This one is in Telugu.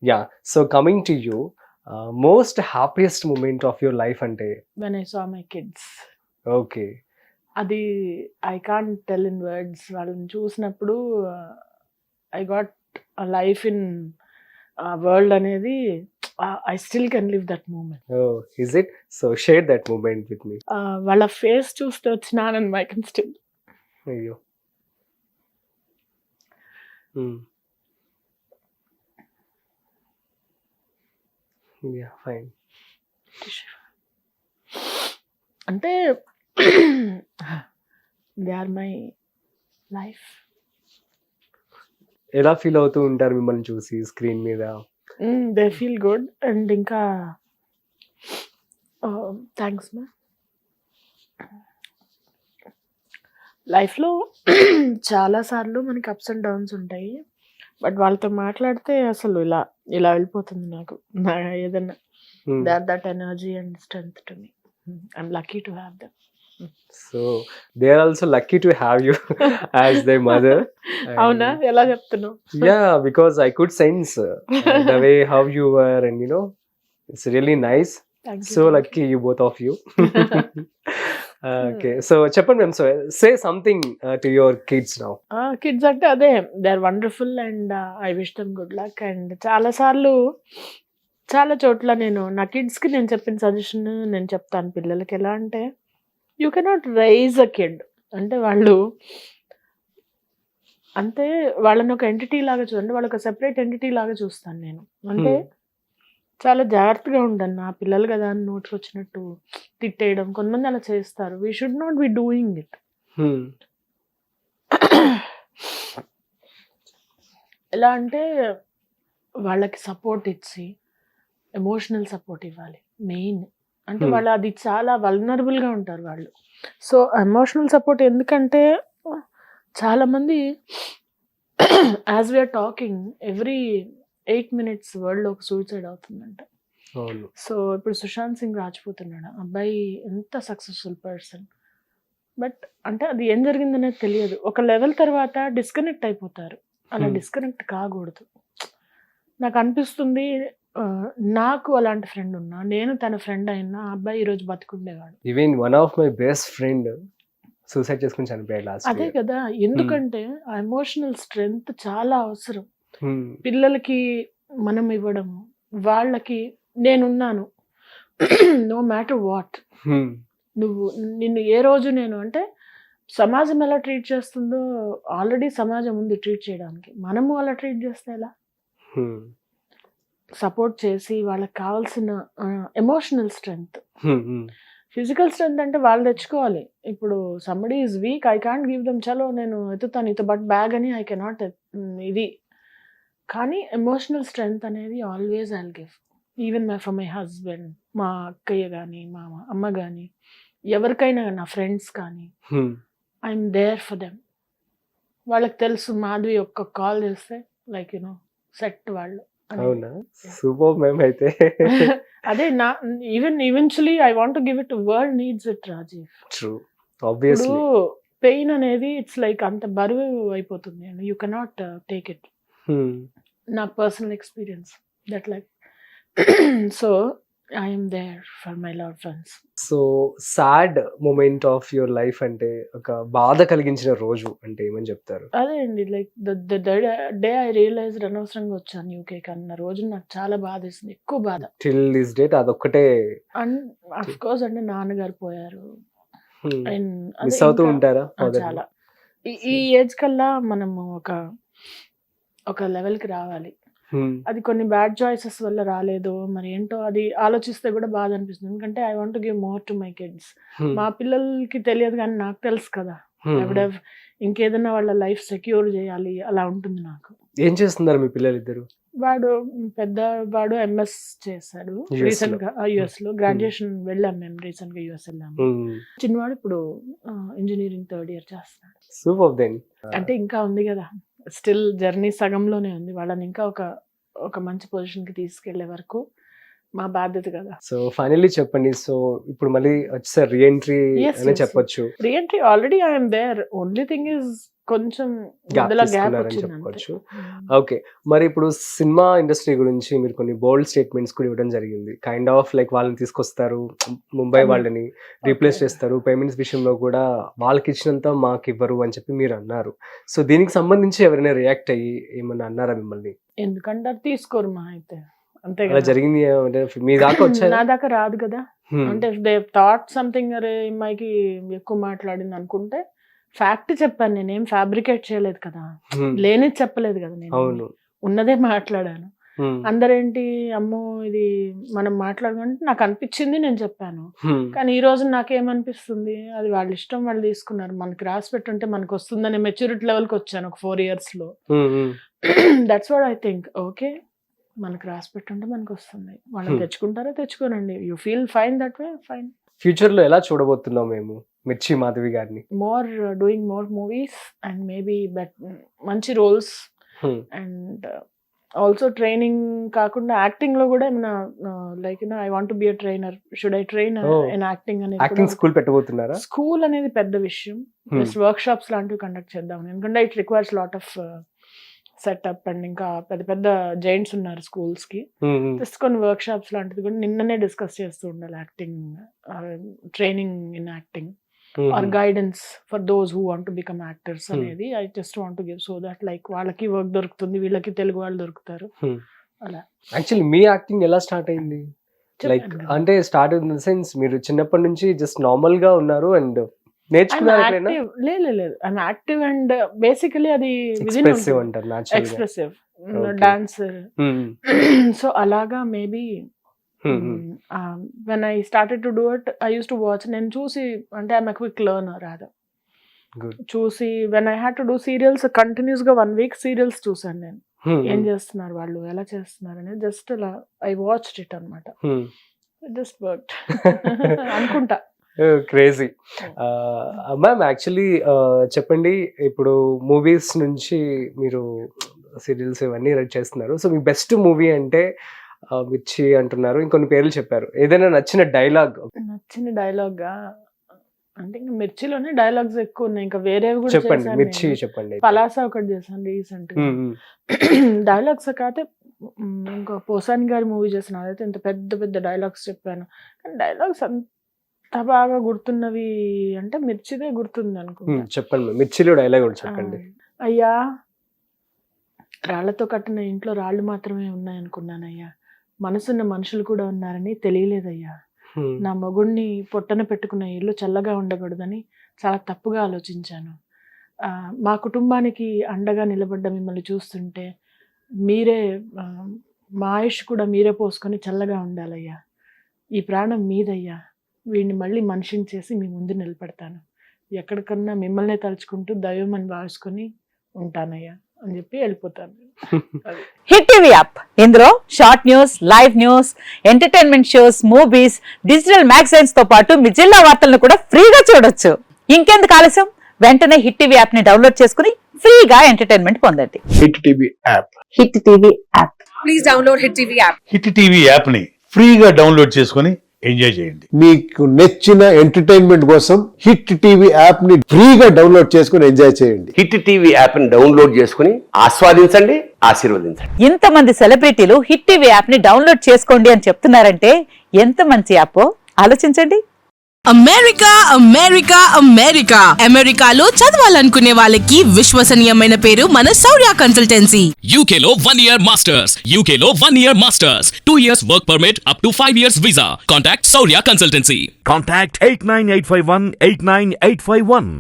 Yeah. So coming to you, most happiest moment of your life అంటే? When I saw my kids. Okay. అది I can't tell in words. వాళ్ళని చూసినప్పుడు I got a life in world అనేది I still can live that moment. Oh, is it? So share that moment with me. వాళ్ళ ఫేస్ చూస్తే వచ్చిన ఆనందం ఐ కెన్ స్టిల్. అయ్యో. Yeah, fine. అంటే దే ఆర్ మై లైఫ్. ఎలా ఫీల్ అవుతూ ఉంటారు మిమ్మల్ని చూసి స్క్రీన్ మీద? They feel good. అండ్ ఇంకా థ్యాంక్స్ మా. లైఫ్లో చాలాసార్లు మనకి అప్స్ అండ్ డౌన్స్ ఉంటాయి. బట్ వాళ్ళతో మాట్లాడితే అసలు ఇలా ఇలా వెళ్ళిపోతుంది నాకు ఏదన్నా. They are that energy and strength to me. I'm lucky to have them. So they are also lucky to have you as they mother. అవునా? ఎలా చెప్తున్నావు? Yeah, because I could sense the way how you were, and you know, it's really nice. Thank you. So lucky you both of you. Okay, so చెప్పండి ma'am. So say something to your kids now. Kids అంటే అదే, they are wonderful and I wish them good luck. And చాలాసార్లు చాలా చోట్ల నేను నా కిడ్స్కి నేను చెప్పిన సజెషన్ నేను చెప్తాను పిల్లలకి. ఎలా అంటే you cannot raise a kid. అంటే వాళ్ళు అంటే వాళ్ళని ఒక ఎంటిటీ లాగా చూడండి, వాళ్ళకి ఒక సెపరేట్ ఎంటిటీ లాగా చూస్తాను నేను. అంటే చాలా జాగ్రత్తగా ఉండండి. నా పిల్లలు కదా అని నోట్కి వచ్చినట్టు తిట్టేయడం, కొంతమంది అలా చేస్తారు. We should not be doing it. ఎలా అంటే వాళ్ళకి సపోర్ట్ ఇచ్చి ఎమోషనల్ సపోర్ట్ ఇవ్వాలి మెయిన్. అంటే వాళ్ళు అది చాలా వల్నరబుల్గా ఉంటారు వాళ్ళు. సో ఎమోషనల్ సపోర్ట్ ఎందుకంటే చాలామంది as we are talking every 8 minutes వరల్డ్లో ఒక సూసైడ్ అవుతుందంట. సో ఇప్పుడు సుశాంత్ సింగ్ రాజ్పూత్ ఉన్నాడు, అబ్బాయి ఎంత సక్సెస్ఫుల్ పర్సన్. బట్ అంటే అది ఏం జరిగిందనేది తెలియదు. ఒక లెవెల్ తర్వాత డిస్కనెక్ట్ అయిపోతారు. అలా డిస్కనెక్ట్ కాకూడదు. నాకు అనిపిస్తుంది నాకు అలాంటి ఫ్రెండ్ ఉన్నా, నేను తన ఫ్రెండ్ అయినా ఆ అబ్బాయి ఈరోజు బతుకుండేవాడు. Even one of my best friend suicide చేసుకుని చనిపోయాడు లాస్ట్. అదే కదా, ఎందుకంటే ఆ ఎమోషనల్ స్ట్రెంగ్త్ చాలా అవసరం. పిల్లలకి మనం ఇవ్వడము, వాళ్ళకి నేనున్నాను నో మ్యాటర్ వాట్. నువ్వు నిన్ను ఏ రోజు నేను అంటే సమాజం ఎలా ట్రీట్ చేస్తుందో ఆల్రెడీ సమాజం ఉంది ట్రీట్ చేయడానికి. మనము అలా ట్రీట్ చేస్తే ఎలా? సపోర్ట్ చేసి వాళ్ళకి కావాల్సిన ఎమోషనల్ స్ట్రెంగ్త్. ఫిజికల్ స్ట్రెంగ్త్ అంటే వాళ్ళు తెచ్చుకోవాలి. ఇప్పుడు somebody is week, I can't give them చలో నేను ఎత్తుతాను ఇత బట్ బ్యాగ్ అని ఐ కెనాట్ ఇది. కానీ ఎమోషనల్ స్ట్రెంగ్త్ అనేది always I'll give. Even from my husband, మా అక్కయ్య కానీ మా అమ్మ కానీ ఎవరికైనా, నా ఫ్రెండ్స్ కానీ ఐఎమ్ దేర్ ఫర్ దెమ్. వాళ్ళకి తెలుసు మాధవి ఒక్క కాల్ చేస్తే లైక్ యునో సెట్ వాళ్ళు. అవునా? Super ma'am. అయితే అదే నా eventually I want to give it, world needs it Rajiv. True, obviously. Pain అనేది ఇట్స్ లైక్ అంత బరువు అయిపోతుంది and you cannot take it. నా personal experience that like. So I'm there for my love friends. So sad moment of your life అంటే, ఒక బాధ కలిగించిన రోజు అంటే ఏమని చెప్తారు? అదే అండి, లైక్ డే ఐ రియలైజ్డ్ అనవసరంగా వచ్చాను యూకే కన్నా రోజు నాకు చాలా బాధ వేసింది, ఎక్కువ బాధ. టిల్ దిస్ డేట్ అదొక్కటే. అండ్ అఫ్ కోర్స్ అంటే నాన్నగారు పోయారు. మిస్ అవుతూ ఉంటారా? చాలా ఈ ఏజ్ కల్లా మనము ఒక లెవెల్కి రావాలి. అది కొన్ని బ్యాడ్ చాయిసెస్ వల్ల రాలేదు మరి ఏంటో, అది ఆలోచిస్తే కూడా బాధ అనిపిస్తుంది. ఎందుకంటే I want to give more to my kids. మా పిల్లలకి తెలియదు కానీ నాకు తెలుసు కదా, ఇంకేదైనా వాళ్ళ లైఫ్ సెక్యూర్ చేయాలి అలా ఉంటుంది నాకు. ఏం చేస్తున్నారు మీ పిల్లలు ఇద్దరు? పెద్దవాడు ఎంఎస్ చేశాడు రీసెంట్ గా యుఎస్ లో. గ్రాడ్యుయేషన్ వెళ్ళాం మేము రీసెంట్ గా యుఎస్ వెళ్ళాము. చిన్నవాడు ఇప్పుడు ఇంజనీరింగ్ 3rd year చేస్తున్నాడు. Super then. అంటే ఇంకా ఉంది కదా, స్టిల్ జర్నీ సగంలోనే ఉంది. వాళ్ళని ఇంకా ఒక మంచి పొజిషన్ కి తీసుకెళ్లే వరకు మా బాధ్యత కదా. సో ఫైనల్లీ చెప్పండి, సో ఇప్పుడు మళ్ళీ వచ్చేసారి రీఎంట్రీ అని చెప్పొచ్చు. Reentry already I'm there. Only thing is కొంచెం గ్యాప్ మధ్యలో గ్యాప్ తీసుకున్నారని వచ్చింది అంతే. చెప్పుకోవచ్చు. ఓకే. మరి ఇప్పుడు సినిమా ఇండస్ట్రీ గురించి మీరు కొన్ని బోల్డ్ స్టేట్మెంట్స్ కూడా ఇవ్వడం జరిగింది. కైండ్ ఆఫ్ లైక్ వాళ్ళని తీసుకొస్తారు, ముంబై తమిళ్. వాళ్ళని రీప్లేస్ ఓకే. చేస్తారు. పేమెంట్స్ విషయంలో కూడా వాళ్ళకి ఇచ్చినంత మాకు ఇవ్వరు అని చెప్పి మీరు అన్నారు. సో దీనికి సంబంధించి ఎవరైనా రియాక్ట్ అయ్యి ఏమన్నా అన్నారా మిమ్మల్ని? ఎందుకంటే అది తీసుకోరు మా అయితే, అంతే అలా కదా. జరిగింది అంటే మీ దాకా వచ్చాయి? నా దాకా రాదు కదా. అంటే దే థాట్ సంథింగ్, అరే అమ్మాయికి ఎక్కువ మాట్లాడింది అనుకుంటే ఫ్యాక్ట్ చెప్పాను, నేనేం ఫ్యాబ్రికేట్ చేయలేదు కదా, లేనిది చెప్పలేదు కదా, నేను అవును. ఉన్నదే మాట్లాడాను. అందరేంటి అమ్మో ఇది మనం మాట్లాడుకుంటే నాకు అనిపించింది, నేను చెప్పాను. కానీ ఈ రోజు నాకేమనిపిస్తుంది, అది వాళ్ళ ఇష్టం, వాళ్ళు తీసుకున్నారు. మనకి రాసి పెట్టుంటే మనకు వస్తుందనే మెచ్యూరిటీ లెవెల్కి వచ్చాను ఒక 4 years లో. That's what I think. Okay, మనకు రాసి పెట్టుంటే మనకు వస్తుంది, వాళ్ళు తెచ్చుకుంటారో తెచ్చుకోనండి. You feel fine that way, fine. Future లో ఎలా చూడబోతున్నాం మేము మిర్చి మాధవి గారిని? More doing more movies and maybe మంచి రోల్స్ అండ్ ఆల్సో ట్రైనింగ్ కాకుండా యాక్టింగ్ లో కూడా ఏమైనా like I want be a trainer, should I train in acting అనేది. యాక్టింగ్ స్కూల్ పెట్టబోతున్నారా? స్కూల్ అనేది పెద్ద విషయం, జస్ట్ వర్క్ షాప్స్ లాంటివి కండక్ట్ చేద్దాం. ఎందుకంటే it requires lot of setup and ఇంకా పెద్ద పెద్ద జైంట్స్ ఉన్నారు స్కూల్స్ కి. జస్ట్ కొన్ని వర్క్ షాప్స్ లాంటిది కూడా నిన్ననే డిస్కస్ చేస్తూ ఉండాలి. Acting training in acting or guidance for those who want to become actors అనేది I just want to give, so that like వాళ్ళకి వర్క్ దొరుకుతుంది, వీళ్ళకి తెలుగు వాళ్ళు దొరుకుతారు. అలా యాక్చువల్లీ మీ యాక్టింగ్ ఎలా స్టార్ట్ అయింది? లైక్ అంటే స్టార్ట్ ఇన్ ద సెన్స్ మీరు చిన్నప్పటి నుంచి జస్ట్ నార్మల్ గా ఉన్నారు అండ్ నేర్చుకున్నారు ఎక్కడైనా? లేదు, ఐఎమ్ యాక్టివ్ అండ్ బేసికలీ అది ఎక్స్ప్రెసివ్ అంటారు, న్యాచురల్ గా ఎక్స్ప్రెసివ్ Okay. డాన్సర్. సో అలాగా maybe when I started to do it, I used to watch. నేను చూసి అంటే I'm a quick learner rather. Good. చూసి when I had to do serials, continuous గా 1 week సీరియల్స్ చూసాను నేను. ఏం చేస్తున్నారు వాళ్ళు, ఎలా చేస్తున్నారు అనేది జస్ట్ అలా ఐ వాచ్డ్ ఇట్ అనమాట. జస్ట్ వర్క్డ్ అనుకుంటా. క్రేజీ. మ్యామ్ యాక్చువల్లీ చెప్పండి, ఇప్పుడు మూవీస్ నుంచి మీరు సీరియల్స్ ఇవన్నీ రెడీ చేస్తున్నారు. సో మీ బెస్ట్ మూవీ అంటే మిర్చి అంటున్నారు, ఇంకొన్ని పేర్లు చెప్పారు. ఏదైనా నచ్చిన డైలాగ్? నచ్చిన డైలాగ్ అంటే ఇంకా మిర్చిలోనే డైలాగ్స్ ఎక్కువ ఉన్నాయి, ఇంకా వేరేవి కూడా చెప్పండి. చేశాను మిర్చి నేను. చెప్పండి. పలాస ఒకటి చేశాను రీసెంట్ గా. డైలాగ్స్ కాకపోతే ఇంకా పోసాని గారి మూవీ చేసిన అదైతే ఇంత పెద్ద పెద్ద డైలాగ్స్ చెప్పాను. కానీ డైలాగ్స్ అంత బాగా గుర్తున్నవి అంటే మిర్చిదే గుర్తుంది అనుకుంటా. చెప్పండి, మిర్చిలో డైలాగ్ కూడా చెప్పండి. అయ్యా, రాళ్లతో కట్టిన ఇంట్లో రాళ్ళు మాత్రమే ఉన్నాయనుకున్నానయ్యా, మనసున్న మనుషులు కూడా ఉన్నారని తెలియలేదయ్యా. నా మగుడిని పొట్టన పెట్టుకున్న ఇల్లు చల్లగా ఉండకూడదని చాలా తప్పుగా ఆలోచించాను. మా కుటుంబానికి అండగా నిలబడ్డ మిమ్మల్ని చూస్తుంటే మీరే, మా ఆయుష్ కూడా మీరే పోసుకొని చల్లగా ఉండాలయ్యా. ఈ ప్రాణం మీదయ్యా, వీడిని మళ్ళీ మనిషిని చేసి మీ ముందు నిలబెడతాను. ఎక్కడికన్నా మిమ్మల్నే తలుచుకుంటూ దైవం అని భావించుకొని ఉంటానయ్యా అని చెప్పి వెళ్ళిపోతాను. హిట్ టీవీ యాప్, ఇందులో short news, live news, entertainment shows, movies, digital magazines తో పాటు మీ జిల్లా వార్తలను కూడా ఫ్రీగా చూడొచ్చు. ఇంకెందుకు ఆలస్యం, వెంటనే హిట్ టీవీ యాప్ ని డౌన్లోడ్ చేసుకుని ఫ్రీగా ఎంటర్టైన్మెంట్ పొందండి. Hit TV app. Hit TV app, please download hit TV app. Hit TV app ని ఫ్రీగా డౌన్లోడ్ చేసుకుని ఎంజాయ్ చేయండి. మీకు నచ్చిన ఎంటర్టైన్మెంట్ కోసం హిట్ టీవీ యాప్ ని ఫ్రీగా డౌన్లోడ్ చేసుకుని ఎంజాయ్ చేయండి. హిట్ టీవీ యాప్ ని డౌన్లోడ్ చేసుకుని ఆస్వాదించండి, ఆశీర్వదించండి. ఇంతమంది సెలబ్రిటీలు హిట్ టీవీ యాప్ ని డౌన్లోడ్ చేసుకోండి అని చెప్తున్నారంటే ఎంత మంచి యాప్ ఆలోచించండి. అమెరికా అమెరికా అమెరికా అమెరికాలో చదవాలనుకునే వాళ్ళకి విశ్వసనీయమైన పేరు మన శౌర్య కన్సల్టెన్సీ. UK లో 1 year masters. UK లో 1 year masters. 2 years work permit up to 5 years visa. Contact Saurya Consultancy. Contact 89851 89851.